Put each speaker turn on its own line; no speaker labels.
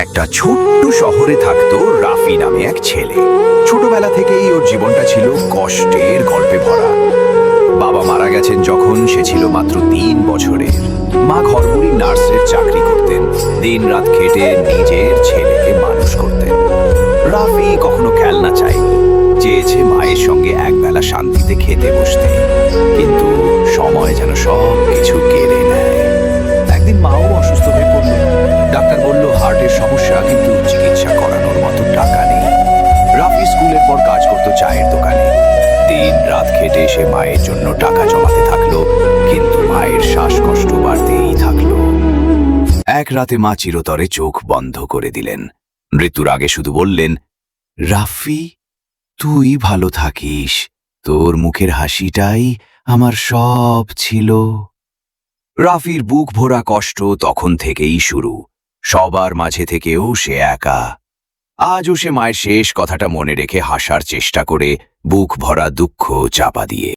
একটা ছোট্ট শহরে থাকতো রাফি নামে এক ছেলে। ছোটবেলা থেকেই ওর জীবনটা ছিল কষ্টের গল্পে ভরা। বাবা মারা গেছেন যখন সে ছিল মাত্র 3 বছরের। মা ঘরবুড়ি নার্সের চাকরি করতেন, দিন রাত খেটে নিজের ছেলেকে মানুষ করতেন। রাফি কখনো খেলনা চায়নি, চেয়েছে মায়ের সঙ্গে একবেলা শান্তিতে খেতে বসতে, কিন্তু সময় যেন সব কিছু কেড়ে নেয়। একদিন মাও অসুস্থ হয়ে পড়ল। ডাক্তার বলল হার্টের সমস্যা, কিন্তু চিকিৎসা করানোর মতো টাকা নেই। রাফি স্কুলের পর কাজ করতো চায়ের দোকানে। দিন রাত খেটে সে মায়ের জন্য টাকা জমাতে থাকলো, কিন্তু মায়ের শ্বাসকষ্ট বাড়তেই থাকলো। এক রাতে মা চিরতরে চোখ বন্ধ করে দিলেন। মৃত্যুর আগে শুধু বললেন, রাফি, তুই ভালো থাকিস, তোর মুখের হাসিটাই আমার সব ছিল। রাফির বুক ভরা কষ্ট তখন থেকেই শুরু। সবার মাঝে থেকেও সে একা। আজও সে মায়ের শেষ কথাটা মনে রেখে হাসার চেষ্টা করে, বুক ভরা দুঃখ চাপা দিয়ে।